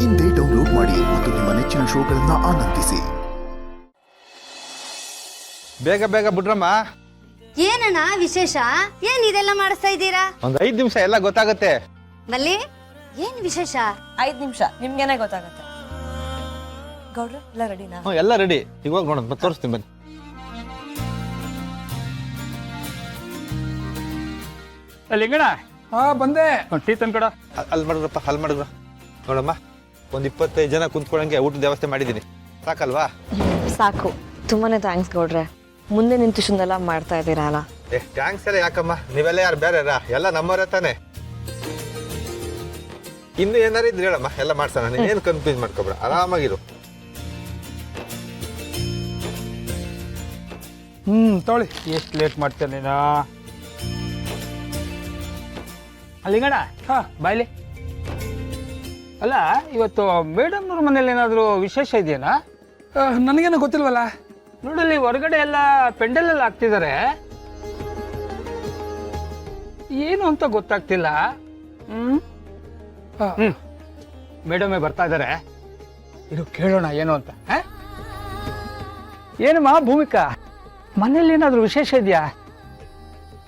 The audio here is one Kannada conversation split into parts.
ಇಂದೇ ಡೌನ್ಲೋಡ್ ಮಾಡಿ ಮತ್ತು ನಿಮ್ಮ ನೆಚ್ಚಿನ ಶೋಗಳನ್ನ ಆನಂದಿಸಿ. ಬೇಗ ಬೇಗ ಬಿಡ್ರಮ್ಮ. ಏನಣ್ಣ ವಿಶೇಷ? ಏನ್ ಇದೆಲ್ಲ ಮಾಡಿಸ್ತಾ ಇದ್ದೀರಾ? ಒಂದ್ 5 ನಿಮಿಷ ಎಲ್ಲ ಗೊತ್ತಾಗುತ್ತೆ. ಮಲ್ಲಿ ಏನ್ ವಿಶೇಷ? 5 ನಿಮಿಷ ನಿಮ್ಗೇನೆ ಗೊತ್ತಾಗತ್ತೆ. ಗೌಡ್ರ ಎಲ್ಲ ರೆಡಿನಾ? ಎಲ್ಲ ರೆಡಿ. ಇವಾಗ ನೋಡೋಣ, ಮತ್ತೆ ತೋರಿಸ್ತೀನಿ ಬನ್ನಿ. ಲಿಂಗಣ್ಣ ಬಂದೆ. ಟೀ ತಂದ್ಕೊಡ. ಅಲ್ಲಿ ಮಾಡಿದ್ರಪ್ಪ, ಅಲ್ಲಿ ಮಾಡಿದ್ರ ನೋಡಮ್ಮ. ಒಂದ್ 25 ಜನ ಕುಂತ್ಕೊಳಂಗೆ ಊಟದ ವ್ಯವಸ್ಥೆ ಮಾಡಿದೀನಿ. ಸಾಕಲ್ವಾ? ಸಾಕು. ತುಂಬಾನೇ ಥ್ಯಾಂಕ್ಸ್ ಗೌಡ್ರೆ. ಮುಂದೆ ನಿಂತು ಇಷ್ಟೊಂದೆಲ್ಲ ಮಾಡ್ತಾ ಇದ್ದೀರಾ ಅಲ್ಲ. ಥ್ಯಾಂಕ್ಸ್ ಎಲ್ಲ ಯಾಕಮ್ಮ, ನೀವೆಲ್ಲ ಯಾರು ಬೇರೆ ಎಲ್ಲ ನಮ್ಮವರೇ ತಾನೆ. ಇನ್ನು ಏನಾರು ಇದ್ರೆ ಹೇಳಮ್ಮ, ಎಲ್ಲ ಮಾಡ್ಸೋಣ. ನೀನೇನು ಕನ್ಫ್ಯೂಸ್ ಮಾಡ್ಕೊಬೇಡ, ಆರಾಮಾಗಿರು. ತೊಗೊಳ್ಳಿ. ಎಷ್ಟು ಲೇಟ್ ಮಾಡ್ತೇನೆ ನೀನು. ಲಿಂಗಣ್ಣ ಬಾಯ್ಲಿ. ಅಲ್ಲ, ಇವತ್ತು ಮೇಡಮ್ನವ್ರ ಮನೇಲಿ ಏನಾದರೂ ವಿಶೇಷ ಇದೆಯಾ? ನನಗೇನು ಗೊತ್ತಿಲ್ವಲ್ಲ. ನೋಡಲ್ಲಿ ಹೊರಗಡೆ ಎಲ್ಲ ಪೆಂಡಲ್ ಎಲ್ಲ ಹಾಕ್ತಿದ್ದಾರೆ. ಏನು ಅಂತ ಗೊತ್ತಾಗ್ತಿಲ್ಲ. ಮೇಡಮೇ ಬರ್ತಾ ಇದ್ದಾರೆ. ಇದು ಕೇಳೋಣ ಏನು ಅಂತ. ಏನಮ್ಮ ಭೂಮಿಕಾ, ಮನೇಲಿ ಏನಾದರೂ ವಿಶೇಷ ಇದೆಯಾ?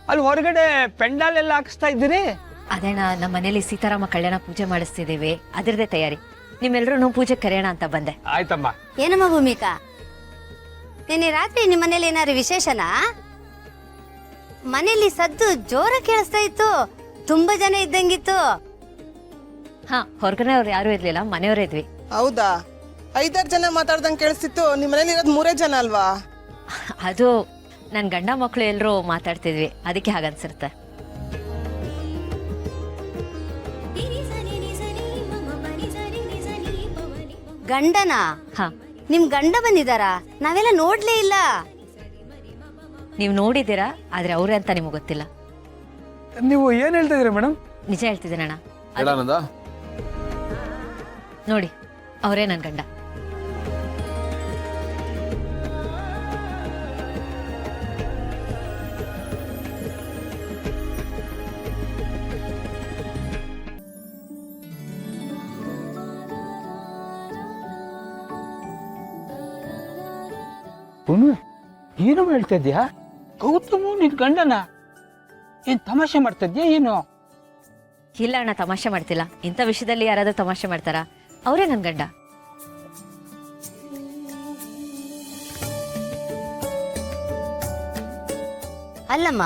ಅಲ್ಲಿ ಹೊರಗಡೆ ಪೆಂಡಾಲ್ ಎಲ್ಲ ಹಾಕಿಸ್ತಾ ಇದ್ದೀರಿ? ಅದೇಣ, ನಮ್ಮ ಮನೇಲಿ ಸೀತಾರಾಮ ಕಲ್ಯಾಣ ಪೂಜೆ ಮಾಡಿಸ್ತಿದ್ದೀವಿ, ಅದರದೇ ತಯಾರಿ. ನಿಮ್ಮೆಲ್ಲರೂ ಪೂಜೆ ಕರೆಯೋಣ ಅಂತ ಬಂದೆ. ಆಯ್ತಮ್ಮ. ಏನಮ್ಮ ಭೂಮಿಕಾ, ನಿನ್ನೆ ರಾತ್ರಿ ನಿಮ್ಮ ಮನೇಲಿ ಏನಾದ್ರು ವಿಶೇಷನಾ? ಮನೇಲಿ ಸದ್ದು ಜೋರ ಕೇಳಿಸ್ತಾ ಇತ್ತು, ತುಂಬಾ ಜನ ಇದ್ದಂಗಿತ್ತು. ಹಾ, ಹೊರಗಡೆ ಅವ್ರು ಯಾರು ಇರ್ಲಿಲ್ಲ, ಮನೆಯವರೇ ಇದ್ವಿ. ಹೌದಾ? 5-6 ಜನ ಮಾತಾಡ್ದಂಗೆ ಕೇಳಿಸ್ತಿತ್ತು. ನಿಮ್ಮ ಮನೇಲಿ ಇರೋದು 3 ಜನ ಅಲ್ವಾ? ಅದು ನನ್ನ ಗಂಡ ಮಕ್ಕಳು ಎಲ್ಲರೂ ಮಾತಾಡ್ತಿದ್ವಿ, ಅದಕ್ಕೆ ಹಾಗನ್ಸಿರುತ್ತೆ. ಗಂಡನಾ? ಹಾ, ನಿಮ್ ಗಂಡ ಬಂದಿದಾರಾ? ನಾವೆಲ್ಲ ನೋಡ್ಲೇ ಇಲ್ಲ. ನೀವು ನೋಡಿದ್ದೀರಾ, ಆದ್ರೆ ಅವ್ರೆ ಅಂತ ನಿಮ್ಗೆ ಗೊತ್ತಿಲ್ಲ. ನೀವು ಏನ್ ಹೇಳ್ತಾ ಇದೀರಾ ಮೇಡಮ್? ನಿಜ ಹೇಳ್ತಿದ್ದೀನಣ್ಣ. ನೋಡಿ, ಅವರೇ ನನ್ನ ಗಂಡ. ಏನು ಹೇಳ್ತಾ ಇದ್ಯಾ? ಗೌತಮು ನಿನ್ ಗಂಡನ? ಏನ್ ತಮಾಷೆ ಮಾಡ್ತಾ ಇದ್ಯಾ ಏನು? ಇಲ್ಲ ಅಣ್ಣ, ತಮಾಷೆ ಮಾಡ್ತಿಲ್ಲ. ಇಂಥ ವಿಷಯದಲ್ಲಿ ಯಾರಾದ್ರೂ ತಮಾಷೆ ಮಾಡ್ತಾರಾ? ಅವರೇ ನನ್ನ ಗಂಡ. ಅಲ್ಲಮ್ಮ,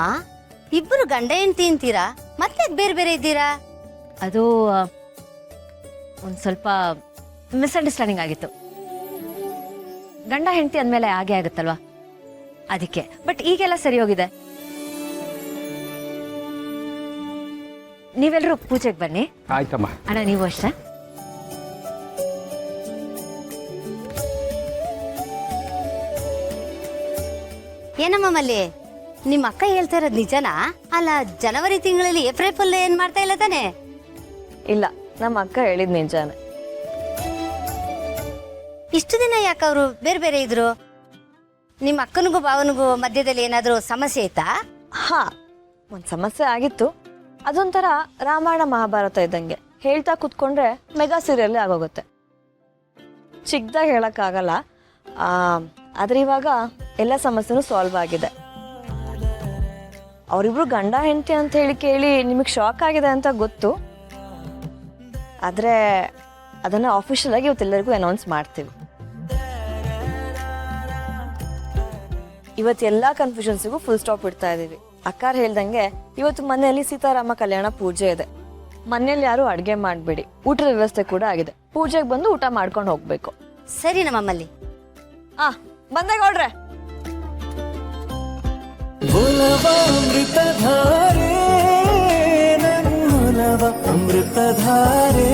ಇಬ್ಬರು ಗಂಡ ಹೆಂಡತಿ ಅಂತೀರಾ, ಮತ್ತೆ ಬೇರೆ ಬೇರೆ ಇದ್ದೀರಾ? ಅದು ಒಂದ್ ಸ್ವಲ್ಪ ಮಿಸ್ಅಂಡರ್ಸ್ಟ್ಯಾಂಡಿಂಗ್ ಆಗಿತ್ತು. ಗಂಡ ಹೆಂಡತಿ ಅಂದಮೇಲೆ ಹಾಗೆ ಆಗುತ್ತಲ್ವಾ, ಅದಕ್ಕೆ. ಬಟ್ ಈಗೆಲ್ಲ ಸರಿ ಹೋಗಿದೆ. ನೀವೆಲ್ಲರೂ ಪೂಜೆಗೆ ಬನ್ನಿ. ಆಯ್ತಮ್ಮ. ಅಣ್ಣ, ನೀವು ಅಷ್ಟೇ. ಏನಮ್ಮ ಮಲ್ಲಿ, ನಿಮ್ಮ ಅಕ್ಕ ಹೇಳ್ತಾ ಇರೋದು ನಿಜನಾ? ಅಲ್ಲ, ಜನವರಿ ತಿಂಗಳಲ್ಲಿ ಏಪ್ರಿಲ್ ಫುಲ್ ಏನ್ ಮಾಡ್ತಾ ಇಲ್ಲ ತಾನೆ? ಇಲ್ಲ, ನಮ್ಮ ಅಕ್ಕ ಹೇಳಿದ್ ನಿಜಾನೆ. ಇಷ್ಟು ದಿನ ಯಾಕೆ ಅವರು ಬೇರೆ ಬೇರೆ ಇದ್ರು? ನಿಮ್ಮ ಅಕ್ಕನಿಗೂ ಭಾವನಿಗೂ ಮಧ್ಯದಲ್ಲಿ ಏನಾದ್ರೂ ಸಮಸ್ಯೆ ಐತಾ? ಹಾ, ಒಂದ್ ಸಮಸ್ಯೆ ಆಗಿತ್ತು. ಅದೊಂಥರ ರಾಮಾಯಣ ಮಹಾಭಾರತ ಇದ್ದಂಗೆ. ಹೇಳ್ತಾ ಕುತ್ಕೊಂಡ್ರೆ ಮೆಗಾ ಸೀರಿಯಲ್ ಆಗೋಗುತ್ತೆ. ಚಿಕ್ಕದಾಗ ಹೇಳಕ್ಕಾಗಲ್ಲ. ಆದ್ರೆ ಇವಾಗ ಎಲ್ಲ ಸಮಸ್ಯೆನೂ ಸಾಲ್ವ್ ಆಗಿದೆ. ಅವರಿಬ್ರು ಗಂಡ ಹೆಂಡತಿ ಅಂತ ಹೇಳಿ ಕೇಳಿ ನಿಮಗೆ ಶಾಕ್ ಆಗಿದೆ ಅಂತ ಗೊತ್ತು. ಆದ್ರೆ ಅದನ್ನ ಆಫಿಷಿಯಲ್ ಆಗಿ ಇವತ್ತೆಲ್ಲರಿಗೂ ಅನೌನ್ಸ್ ಮಾಡ್ತೀವಿ. ಇವತ್ತೆಲ್ಲ ಕನ್ಫ್ಯೂಷನ್ಸಿಗೂ ಫುಲ್ ಸ್ಟಾಪ್ ಇಡ್ತಾ ಇದೀವಿ. ಅಕ್ಕಾರ್ ಹೇಳ್ದಂಗೆ ಇವತ್ತು ಮನೆಯಲ್ಲಿ ಸೀತಾರಾಮ ಕಲ್ಯಾಣ ಪೂಜೆ ಇದೆ. ಮನೇಲಿ ಯಾರು ಅಡ್ಗೆ ಮಾಡ್ಬೇಡಿ, ಊಟದ ವ್ಯವಸ್ಥೆ ಕೂಡ ಆಗಿದೆ. ಪೂಜೆಗೆ ಬಂದು ಊಟ ಮಾಡ್ಕೊಂಡು ಹೋಗ್ಬೇಕು. ಸರಿ ನಮ್ಮಲ್ಲಿ. ಬಂದೆ ಗೌಡ್ರೆ. ಅಮೃತಧಾರೆ